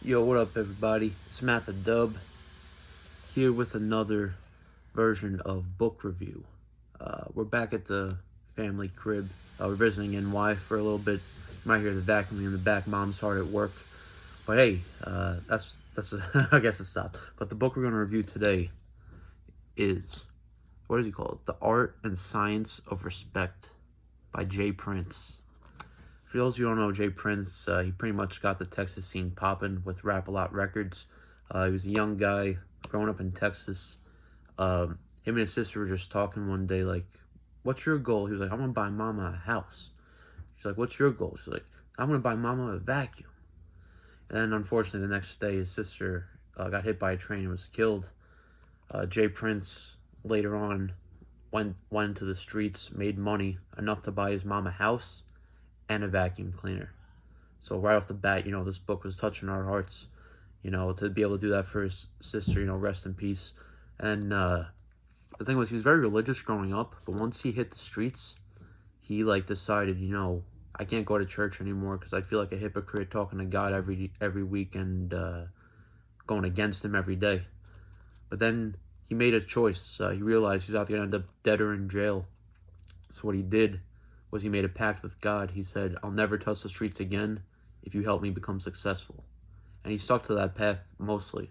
Yo, what up, everybody? It's Matt the Dub here with another version of book review. We're back at the family crib. We're visiting NY for a little bit. You might hear the vacuuming in the back. Mom's hard at work, but hey, that's I guess it's stopped. But the book we're going to review today is, what is he called? The Art and Science of Respect by Jay Prince. For those of you who don't know Jay Prince, he pretty much got the Texas scene popping with Rap-A-Lot Records. He was a young guy growing up in Texas. Him and his sister were just talking one day, like, what's your goal? He was like, I'm going to buy Mama a house. She's like, what's your goal? She's like, I'm going to buy Mama a vacuum. And then, unfortunately, the next day, his sister got hit by a train and was killed. Jay Prince, later on, went into the streets, made money enough to buy his mom a house and a vacuum cleaner. So right off the bat, this book was touching our hearts, to be able to do that for his sister, rest in peace. And the thing was, he was very religious growing up, but once he hit the streets, he decided, I can't go to church anymore because I feel like a hypocrite talking to God every week and going against him every day. But then he made a choice. He realized he was either going to end up dead or in jail. So what he did was he made a pact with God. He said, I'll never touch the streets again if you help me become successful. And he stuck to that path mostly.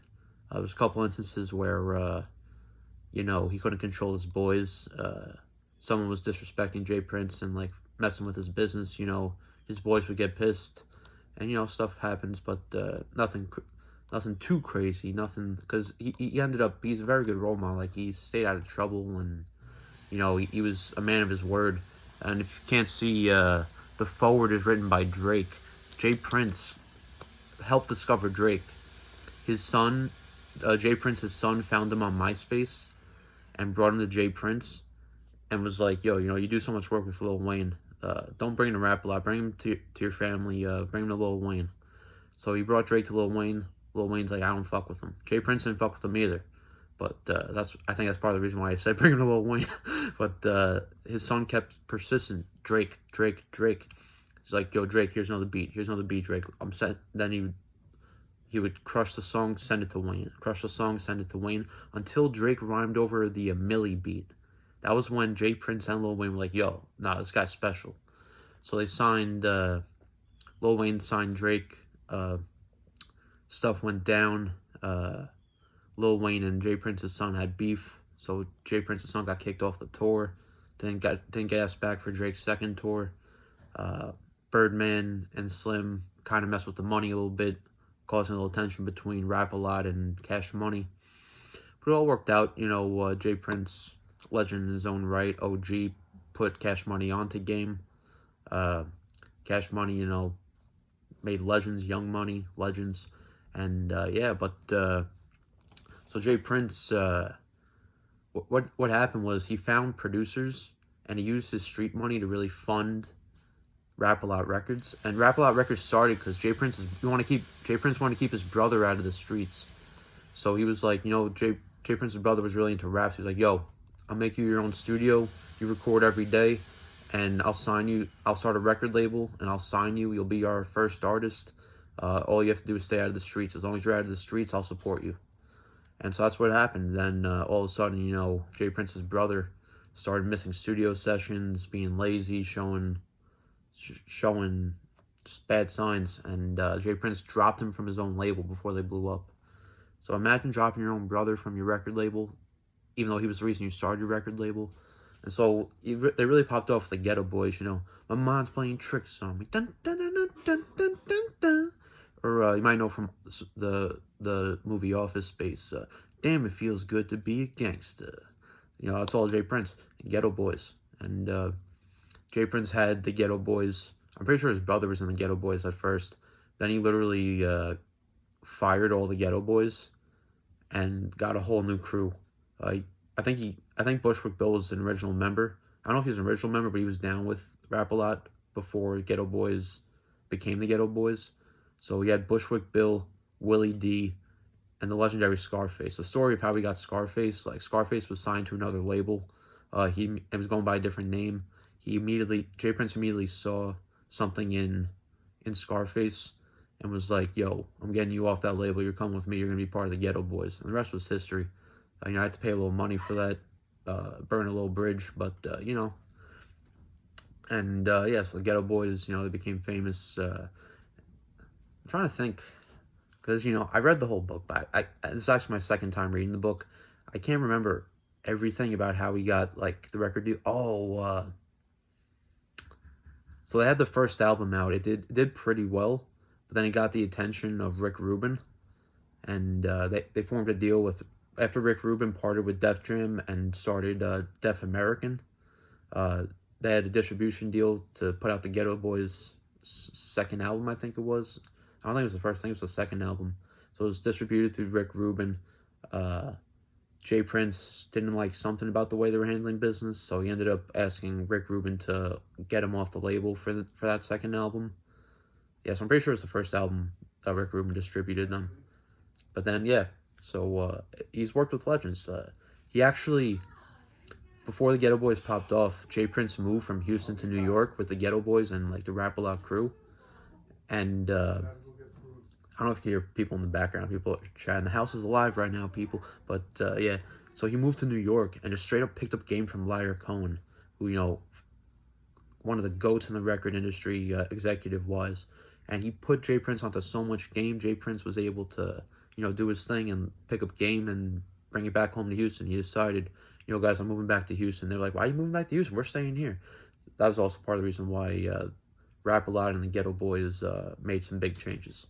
There was a couple instances where, he couldn't control his boys. Someone was disrespecting Jay Prince and, messing with his business. His boys would get pissed. And, stuff happens, but nothing too crazy. Nothing, because he ended up, he's a very good role model. He stayed out of trouble and, he was a man of his word. And if you can't see, the foreword is written by Drake. Jay Prince helped discover Drake. His son, Jay Prince's son, found him on MySpace and brought him to Jay Prince and was like, yo, you do so much work with Lil Wayne. Don't bring him to Rap-A-Lot. Bring him to your family. Bring him to Lil Wayne. So he brought Drake to Lil Wayne. Lil Wayne's like, I don't fuck with him. Jay Prince didn't fuck with him either. But I think that's part of the reason why I said bring him to Lil Wayne. But his son kept persistent. Drake. He's like, yo, Drake, here's another beat, Drake. Then he would crush the song, send it to Wayne, until Drake rhymed over the Millie beat. That was when Jay Prince and Lil Wayne were like, yo, nah, this guy's special. So they signed, Lil Wayne signed Drake. Stuff went down. Lil Wayne and Jay Prince's son had beef, so Jay Prince's son got kicked off the tour. Didn't get asked back for Drake's second tour. Birdman and Slim kind of messed with the money a little bit, causing a little tension between Rap-A-Lot and Cash Money. But it all worked out. Jay Prince, legend in his own right, OG, put Cash Money onto game. Cash Money, made legends, Young Money, legends. And so Jay Prince, what happened was he found producers and he used his street money to really fund Rap-A-Lot Records. And Rap-A-Lot Records started because Jay Prince wanted to keep his brother out of the streets. So he was like, Jay Prince's brother was really into rap. So he was like, yo, I'll make you your own studio. You record every day and I'll sign you. I'll start a record label and I'll sign you. You'll be our first artist. All you have to do is stay out of the streets. As long as you're out of the streets, I'll support you. And so that's what happened. Then all of a sudden, Jay Prince's brother started missing studio sessions, being lazy, showing just bad signs. And Jay Prince dropped him from his own label before they blew up. So imagine dropping your own brother from your record label, even though he was the reason you started your record label. And so they really popped off the Ghetto Boys, My mom's playing tricks on me. Dun, dun, dun, dun, dun, dun, dun, dun. Or you might know from the movie Office Space, damn, it feels good to be a gangster. That's all Jay Prince, Ghetto Boys. And Jay Prince had the Ghetto Boys. I'm pretty sure his brother was in the Ghetto Boys at first. Then he literally fired all the Ghetto Boys and got a whole new crew. I think Bushwick Bill was an original member. I don't know if he was an original member, but he was down with Rap-A-Lot before Ghetto Boys became the Ghetto Boys. So he had Bushwick Bill, Willie D, and the legendary Scarface. The story of how he got Scarface, Scarface was signed to another label. He was going by a different name. Jay Prince immediately saw something in Scarface and was like, yo, I'm getting you off that label. You're coming with me. You're going to be part of the Ghetto Boys. And the rest was history. I had to pay a little money for that, burn a little bridge, but, And, yeah, so the Ghetto Boys, they became famous. I'm trying to think, because, I read the whole book, but this is actually my second time reading the book. I can't remember everything about how he got, like, the record deal. So they had the first album out. It did pretty well, but then it got the attention of Rick Rubin, and they formed a deal with, after Rick Rubin parted with Def Jam and started Def American, they had a distribution deal to put out the Ghetto Boys' second album, I think it was. I don't think it was the first thing, it was the second album. So it was distributed through Rick Rubin. Jay Prince didn't like something about the way they were handling business, so he ended up asking Rick Rubin to get him off the label for that second album. Yeah, so I'm pretty sure it's the first album that Rick Rubin distributed them. But then, yeah, so he's worked with legends. He actually, before the Ghetto Boys popped off, Jay Prince moved from Houston to New York with the Ghetto Boys and like the Rap A Lot crew. And I don't know if you hear people in the background. People are chatting. The house is alive right now, people. But, yeah. So he moved to New York and just straight up picked up game from Liar Cohen, who, one of the GOATs in the record industry, executive-wise. And he put Jay Prince onto so much game. Jay Prince was able to, do his thing and pick up game and bring it back home to Houston. He decided, guys, I'm moving back to Houston. They're like, why are you moving back to Houston? We're staying here. That was also part of the reason why Rap A Lot and the Ghetto Boys made some big changes.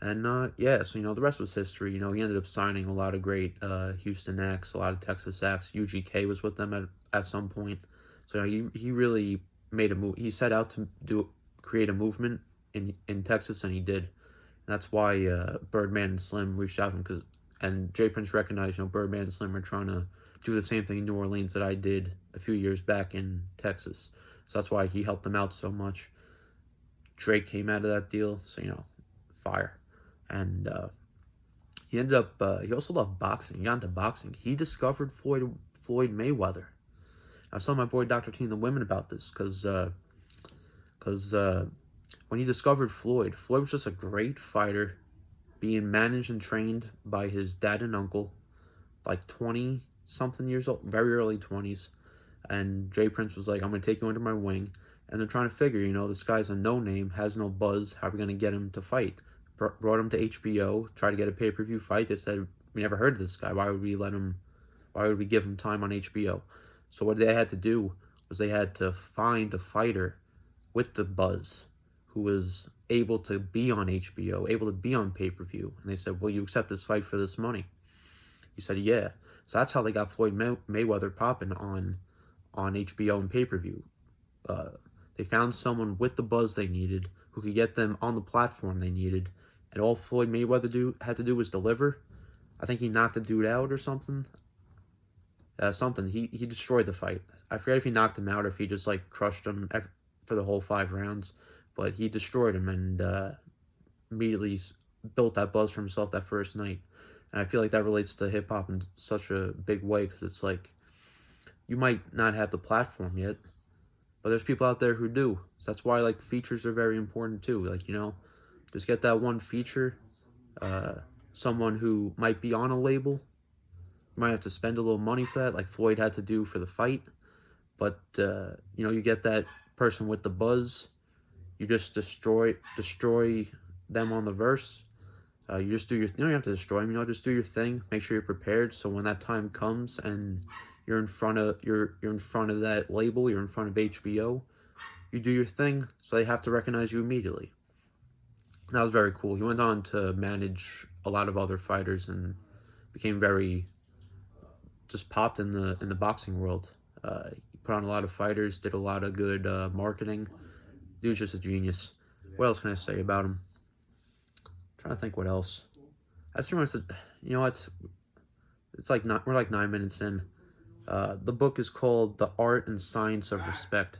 And, yeah, so, the rest was history. He ended up signing a lot of great Houston acts, a lot of Texas acts. UGK was with them at some point. So, he really made a move. He set out to create a movement in Texas, and he did. And that's why Birdman and Slim reached out to him. And Jay Prince recognized, Birdman and Slim are trying to do the same thing in New Orleans that I did a few years back in Texas. So that's why he helped them out so much. Drake came out of that deal, so, fire. And he ended up, he also loved boxing. He got into boxing. He discovered Floyd Mayweather. I was telling my boy Dr. T and the women about this because when he discovered Floyd was just a great fighter, being managed and trained by his dad and uncle, like 20-something years old, very early 20s. And Jay Prince was like, I'm going to take you under my wing. And they're trying to figure, this guy's a no-name, has no buzz. How are we going to get him to fight? Brought him to HBO, tried to get a pay-per-view fight. They said, we never heard of this guy. Why would we give him time on HBO? So what they had to do was they had to find a fighter with the buzz who was able to be on HBO, able to be on pay-per-view. And they said, will you accept this fight for this money? He said, yeah. So that's how they got Floyd Mayweather popping on HBO and pay-per-view. They found someone with the buzz they needed who could get them on the platform they needed. And all Floyd Mayweather had to do was deliver. I think he knocked the dude out or something. He destroyed the fight. I forget if he knocked him out or if he just like crushed him for the whole 5 rounds. But he destroyed him and immediately built that buzz for himself that first night. And I feel like that relates to hip-hop in such a big way because it's like, you might not have the platform yet, but there's people out there who do. So that's why like features are very important too. Like, just get that one feature, someone who might be on a label. You might have to spend a little money for that, like Floyd had to do for the fight. But, you get that person with the buzz. You just destroy them on the verse. You just do your, you don't have to destroy them, just do your thing. Make sure you're prepared so when that time comes and you're in front of that label, you're in front of HBO, you do your thing so they have to recognize you immediately. That was very cool. He went on to manage a lot of other fighters and became just popped in the boxing world. He put on a lot of fighters, did a lot of good marketing. Dude's just a genius. What else can I say about him? I'm trying to think what else. That's pretty much it's like we're like 9 minutes in. The book is called The Art and Science of Respect.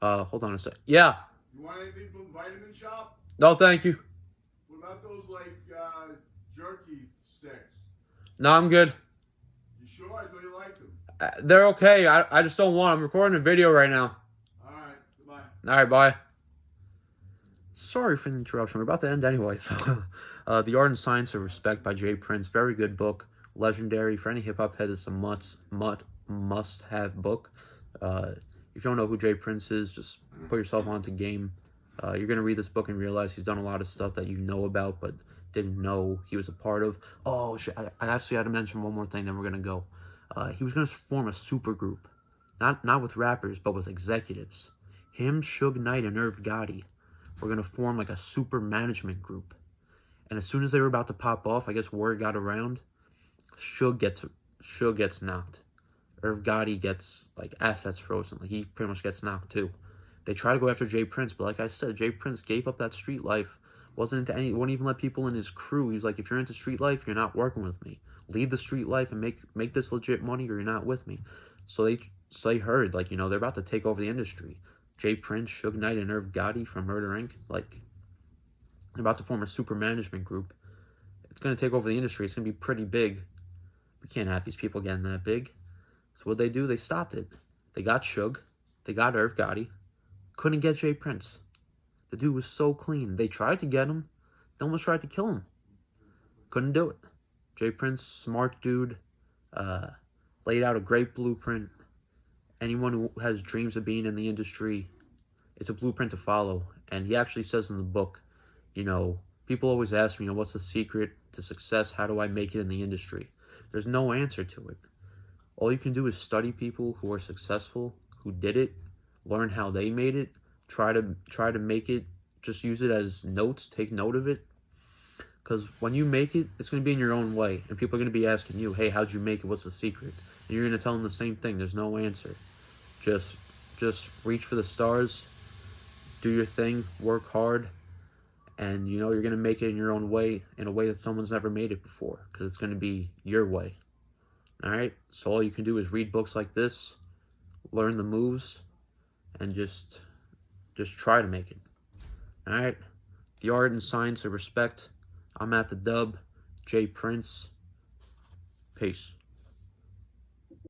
Hold on a sec. Yeah. You want anything from Vitamin Shop? No, thank you. What about those jerky sticks? No, I'm good. You sure? I thought you liked them. They're okay. I just don't want them. I'm recording a video right now. All right. Goodbye. All right, bye. Sorry for the interruption. We're about to end anyway. So, The Art and Science of Respect by Jay Prince. Very good book. Legendary. For any hip-hop head, it's a must-have book. If you don't know who Jay Prince is, just put yourself onto game. You're going to read this book and realize he's done a lot of stuff that you know about, but didn't know he was a part of. Oh, shit. I actually had to mention one more thing, then we're going to go. He was going to form a super group. Not with rappers, but with executives. Him, Suge Knight, and Irv Gotti were going to form like a super management group. And as soon as they were about to pop off, I guess word got around, Suge gets knocked. Irv Gotti gets like assets frozen. Like he pretty much gets knocked too. They try to go after Jay Prince, but like I said, Jay Prince gave up that street life. Wasn't into any. Wouldn't even let people in his crew. He was like, if you're into street life, you're not working with me. Leave the street life and make this legit money, or you're not with me. So they heard like they're about to take over the industry. Jay Prince, Suge Knight, and Irv Gotti from Murder Inc. Like they're about to form a super management group. It's gonna take over the industry. It's gonna be pretty big. We can't have these people getting that big. So what they do? They stopped it. They got Suge. They got Irv Gotti. Couldn't get Jay Prince. The dude was so clean. They tried to get him. They almost tried to kill him. Couldn't do it. Jay Prince, smart dude, laid out a great blueprint. Anyone who has dreams of being in the industry, it's a blueprint to follow. And he actually says in the book, people always ask me, what's the secret to success? How do I make it in the industry? There's no answer to it. All you can do is study people who are successful, who did it, learn how they made it, try to make it, just use it as notes, take note of it. Because when you make it, it's going to be in your own way. And people are going to be asking you, hey, how'd you make it? What's the secret? And you're going to tell them the same thing. There's no answer. Just reach for the stars, do your thing, work hard, and you're going to make it in your own way, in a way that someone's never made it before, because it's going to be your way. All right? So all you can do is read books like this, learn the moves, and just try to make it. All right? The Art and Science of Respect. I'm at the dub. Jay Prince. Peace.